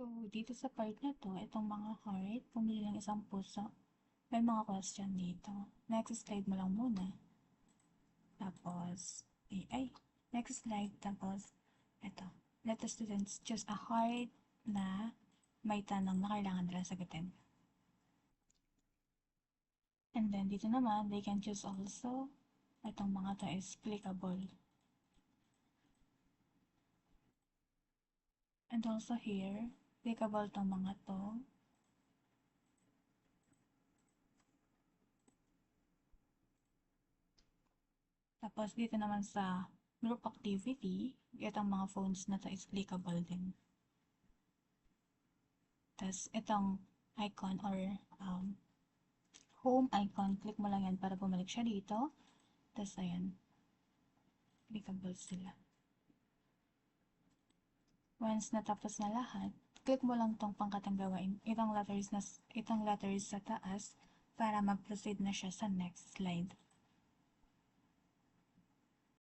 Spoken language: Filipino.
So, dito sa part na to, itong mga heart, pumili ng isang puso. May mga question dito. Next slide mo lang muna. Tapos, next slide. Tapos, ito. Let the students choose a heart na may tanong na kailangan nila sagutin. And then, dito naman, they can choose also. Itong mga to is clickable. And also here, clickable tong mga to. Tapos dito naman sa group activity, itong mga phones na to is clickable din. Tapos itong icon or home icon, click mo lang yan para bumalik siya dito. Tapos ayan, clickable sila. Once natapos na lahat, click mo lang tong pangkatang gawain, itong letters sa taas para mag-proceed na siya sa next slide.